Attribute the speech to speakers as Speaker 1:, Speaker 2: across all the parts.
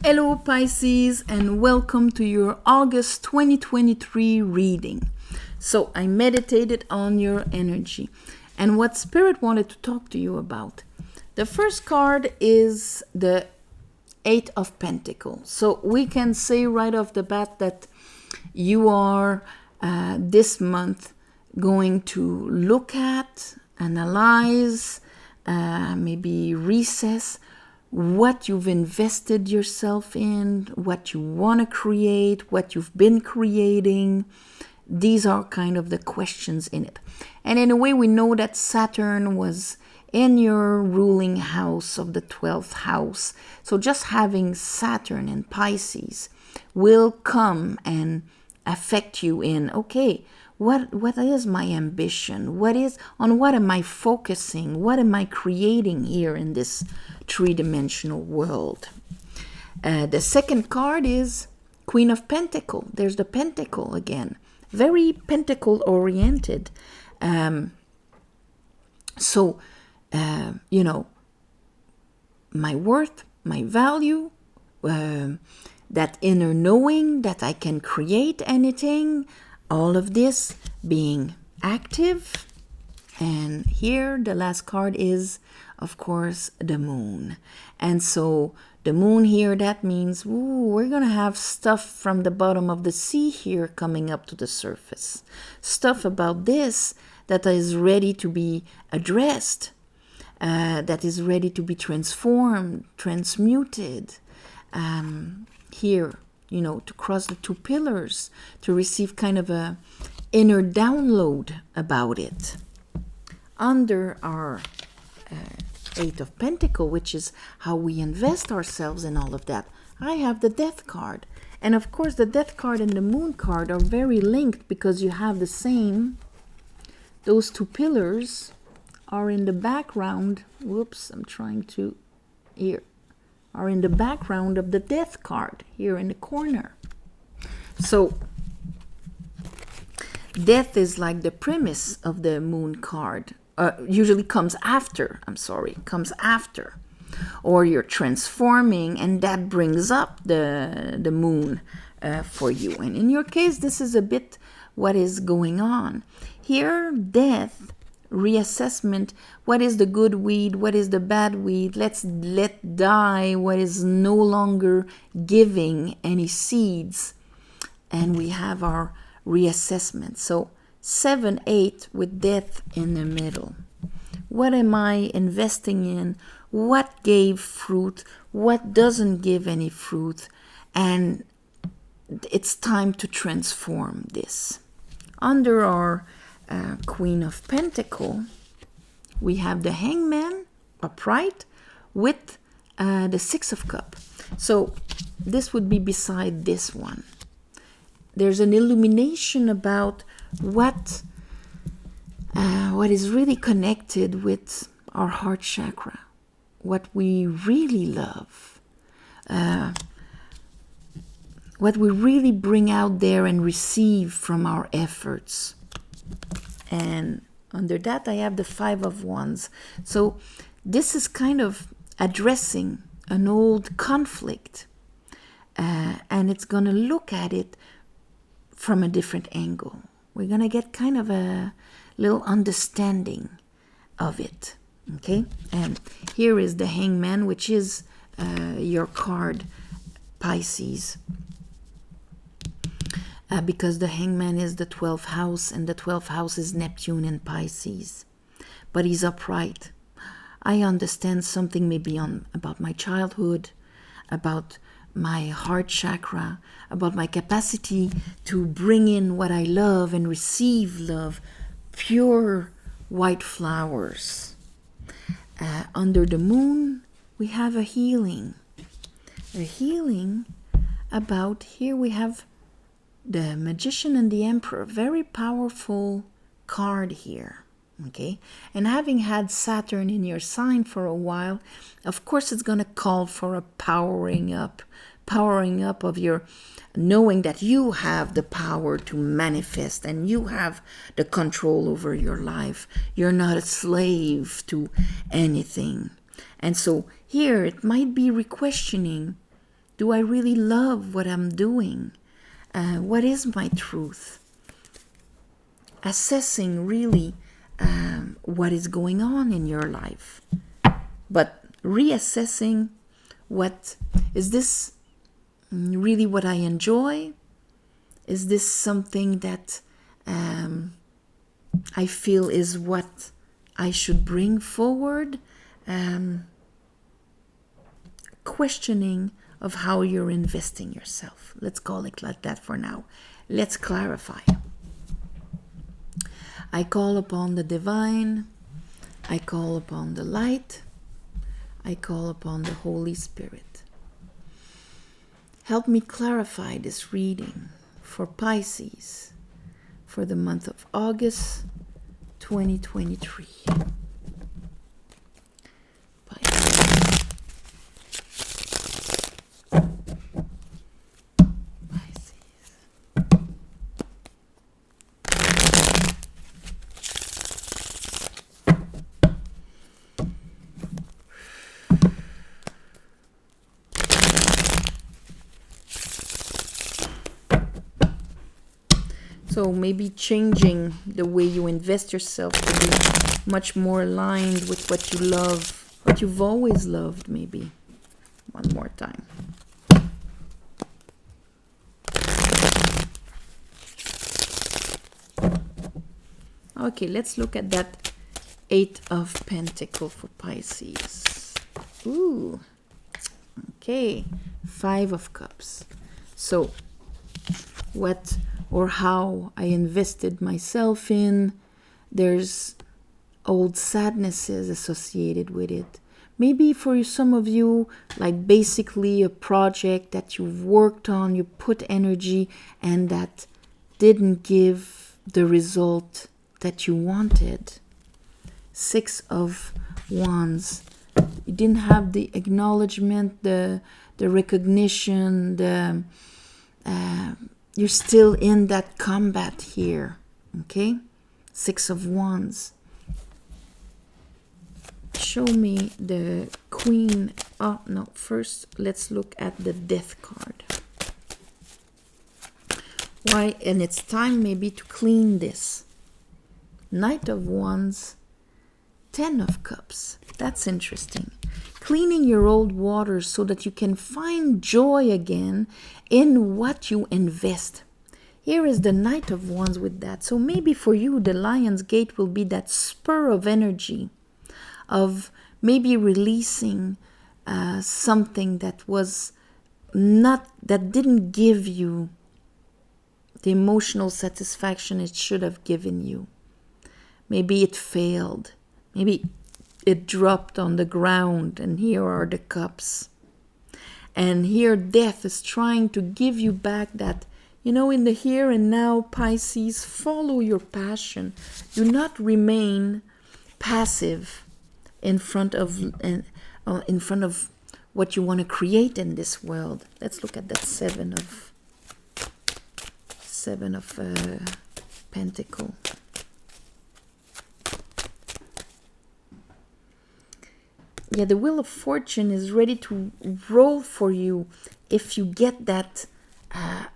Speaker 1: Hello Pisces and welcome to your August 2023 reading. So I meditated on your energy and what Spirit wanted to talk to you about. The first card is the Eight of Pentacles. So we can say right off the bat that you are this month going to look at, analyze, maybe reassess what you've invested yourself in, what you want to create, what you've been creating. These are kind of the questions in it. And in a way, we know that Saturn was in your ruling house of the 12th house. So just having Saturn in Pisces will come and affect you in, okay, what is my ambition? What am I focusing? What am I creating here in this three-dimensional world? The second card is Queen of Pentacles. There's the Pentacle again. Very Pentacle oriented. My worth, my value, that inner knowing that I can create anything, all of this being active. And here the last card is, of course, the moon. And so the moon here, that means we're going to have stuff from the bottom of the sea here coming up to the surface. Stuff about this that is ready to be addressed, that is ready to be transformed, transmuted. Here, to cross the two pillars, to receive kind of a inner download about it. Under our Eight of Pentacles, which is how we invest ourselves in all of that, I have the Death card. And of course, the Death card and the Moon card are very linked because you have the same. Those two pillars are in the background. Whoops, I'm trying to... Here. Are in the background of the Death card here in the corner. So death is like the premise of the Moon card. Usually comes after, or you're transforming, and that brings up the moon for you. And in your case, this is a bit what is going on here. Death, reassessment. What is the good weed? What is the bad weed? Let's let die what is no longer giving any seeds. And we have our reassessment. So 7, 8 with death in the middle. What am I investing in? What gave fruit? What doesn't give any fruit? And it's time to transform this. Under our Queen of Pentacles, we have the Hangman upright with the Six of Cups. So this would be beside this one. There's an illumination about what is really connected with our heart chakra, what we really love, what we really bring out there and receive from our efforts. And under that, I have the Five of Wands. So this is kind of addressing an old conflict, and it's going to look at it from a different angle. We're going to get kind of a little understanding of it, okay? And here is the Hangman, which is your card, Pisces. Because the Hangman is the 12th house, and the 12th house is Neptune in Pisces. But he's upright. I understand something maybe about my childhood, about my heart chakra, about my capacity to bring in what I love and receive love, pure white flowers. Under the moon, we have a healing about, here we have the Magician and the Emperor, very powerful card here. Okay, and having had Saturn in your sign for a while, of course it's going to call for a powering up of your knowing that you have the power to manifest and you have the control over your life. You're not a slave to anything. And so here it might be re-questioning Do I really love what I'm doing? What is my truth? Assessing really what is going on in your life. But reassessing, what is this really what I enjoy? Is this something that I feel is what I should bring forward? Questioning of how you're investing yourself. Let's call it like that for now. Let's clarify. I call upon the divine. I call upon the light. I call upon the Holy Spirit. Help me clarify this reading for Pisces for the month of August 2023. Pisces. So maybe changing the way you invest yourself to be much more aligned with what you love, what you've always loved, maybe. One more time. Okay, let's look at that Eight of Pentacles for Pisces. Ooh. Okay, Five of Cups. So, what or how I invested myself in. There's old sadnesses associated with it. Maybe for some of you, like basically a project that you've worked on, you put energy, and that didn't give the result that you wanted. Six of Wands. You didn't have the acknowledgement, the recognition, you're still in that combat here, okay? Six of Wands. Show me the Queen. Oh, no, first let's look at the Death card. Why? And it's time maybe to clean this. Knight of Wands, Ten of Cups. That's interesting. Cleaning your old waters so that you can find joy again in what you invest. Here is the Knight of Wands with that. So maybe for you, the Lion's Gate will be that spur of energy of maybe releasing something that was not, that didn't give you the emotional satisfaction it should have given you. Maybe it failed. Maybe it dropped on the ground, and here are the cups. And here death is trying to give you back that, you know, in the here and now, Pisces, follow your passion. Do not remain passive in front of what you want to create in this world. Let's look at that Seven of Pentacles. Yeah, the Wheel of Fortune is ready to roll for you if you get that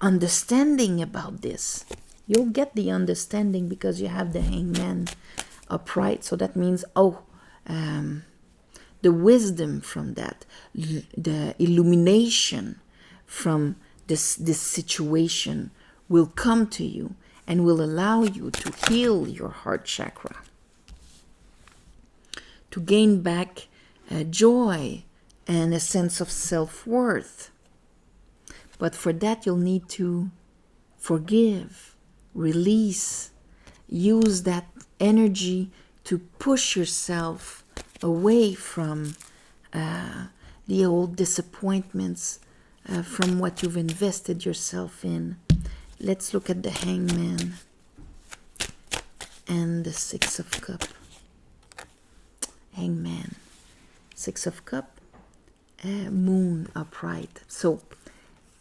Speaker 1: understanding about this. You'll get the understanding because you have the Hangman upright. So that means, the wisdom from that, the illumination from this situation will come to you and will allow you to heal your heart chakra, to gain back joy and a sense of self-worth. But for that, you'll need to forgive, release, use that energy to push yourself away from the old disappointments, from what you've invested yourself in. Let's look at the Hangman and the Six of Cups. Hangman. Six of Cups, Moon upright. So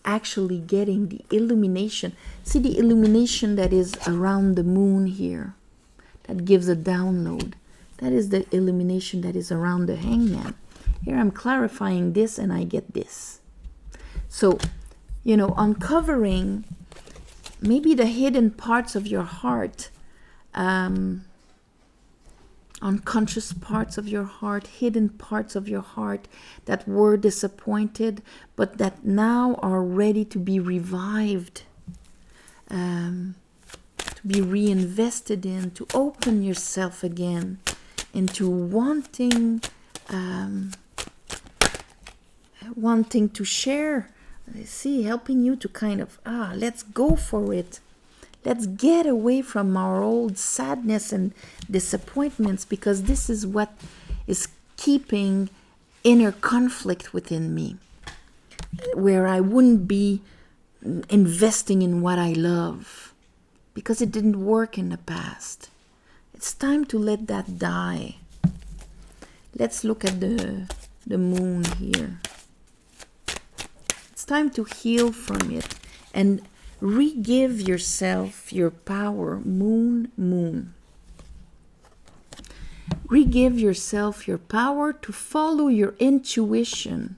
Speaker 1: actually getting the illumination. See the illumination that is around the moon here. That gives a download. That is the illumination that is around the Hangman. Here I'm clarifying this and I get this. So, you know, uncovering maybe the hidden parts of your heart, unconscious parts of your heart, hidden parts of your heart that were disappointed, but that now are ready to be revived, to be reinvested in, to open yourself again into wanting to share. See, helping you to kind of, let's go for it. Let's get away from our old sadness and disappointments, because this is what is keeping inner conflict within me, where I wouldn't be investing in what I love because it didn't work in the past. It's time to let that die. Let's look at the moon here. It's time to heal from it and re-give yourself your power. Moon. Re-give yourself your power to follow your intuition.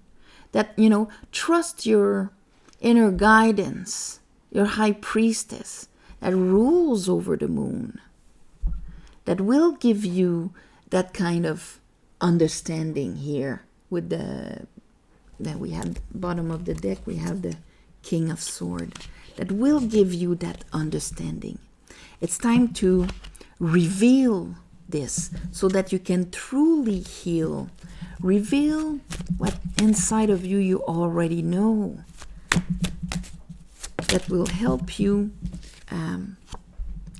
Speaker 1: That, you know, trust your inner guidance, your high priestess that rules over the moon, that will give you that kind of understanding here with that we have bottom of the deck, we have the King of Swords, that will give you that understanding. It's time to reveal this so that you can truly heal. Reveal what inside of you already know. That will help you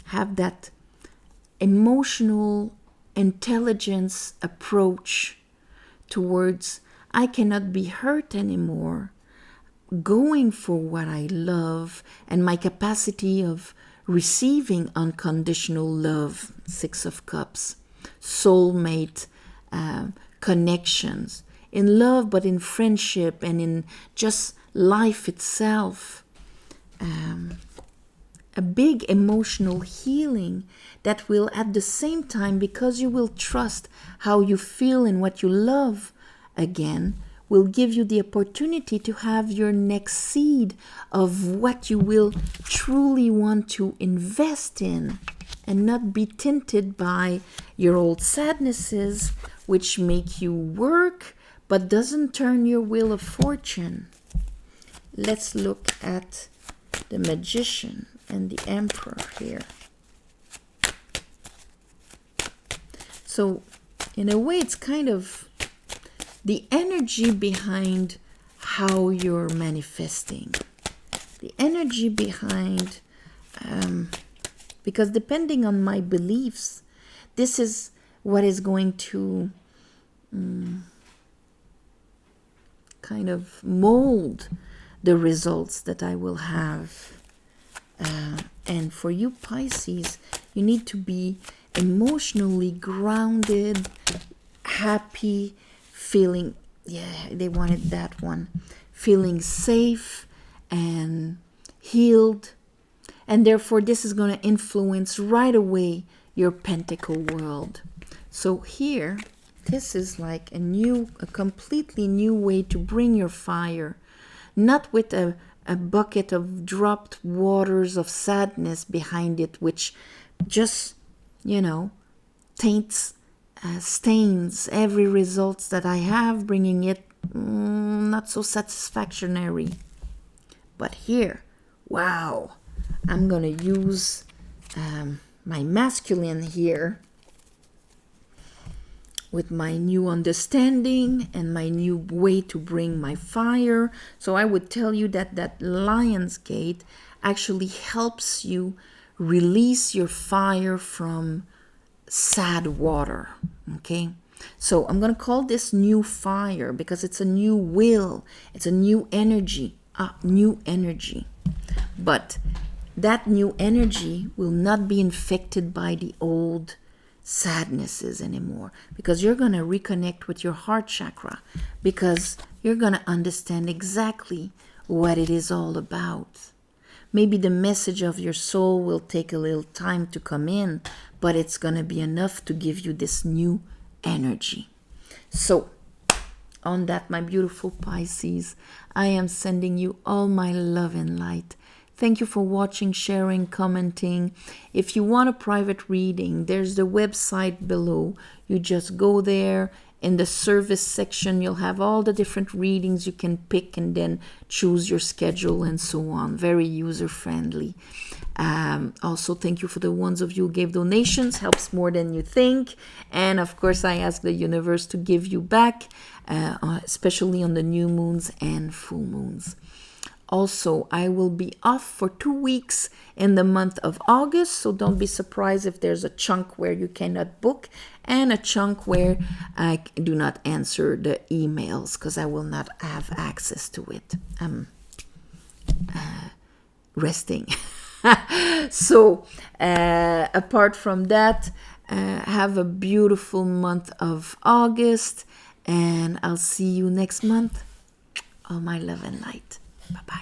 Speaker 1: have that emotional intelligence approach towards, I cannot be hurt anymore, going for what I love, and my capacity of receiving unconditional love, Six of Cups, soulmate connections, in love but in friendship and in just life itself. A big emotional healing that will at the same time, because you will trust how you feel and what you love again, will give you the opportunity to have your next seed of what you will truly want to invest in, and not be tinted by your old sadnesses, which make you work but doesn't turn your wheel of fortune. Let's look at the Magician and the Emperor here. So in a way, it's kind of the energy behind how you're manifesting, the energy behind, because depending on my beliefs, this is what is going to kind of mold the results that I will have. And for you Pisces, you need to be emotionally grounded, happy, feeling, they wanted that one, feeling safe and healed. And therefore this is going to influence right away your pentacle world. So here, this is like a completely new way to bring your fire, not with a bucket of dropped waters of sadness behind it, which just, taints, stains every results that I have, bringing it not so satisfactory. But here, wow, I'm going to use my masculine here with my new understanding and my new way to bring my fire. So I would tell you that Lion's Gate actually helps you release your fire from sad water, okay? So I'm going to call this new fire because it's a new will, it's a new energy, But that new energy will not be infected by the old sadnesses anymore, because you're going to reconnect with your heart chakra, because you're going to understand exactly what it is all about. Maybe the message of your soul will take a little time to come in, but it's going to be enough to give you this new energy. So On that, my beautiful Pisces, I am sending you all my love and light. Thank you for watching, sharing, commenting. If you want a private reading, there's the website below. You just go there. In the service section, you'll have all the different readings you can pick and then choose your schedule and so on. Very user-friendly. Also, thank you for the ones of you who gave donations. Helps more than you think. And of course, I ask the universe to give you back, especially on the new moons and full moons. Also, I will be off for 2 weeks in the month of August, so don't be surprised if there's a chunk where you cannot book and a chunk where I do not answer the emails because I will not have access to it. I'm resting. So, apart from that, have a beautiful month of August, and I'll see you next month. All my love and light. Bye-bye.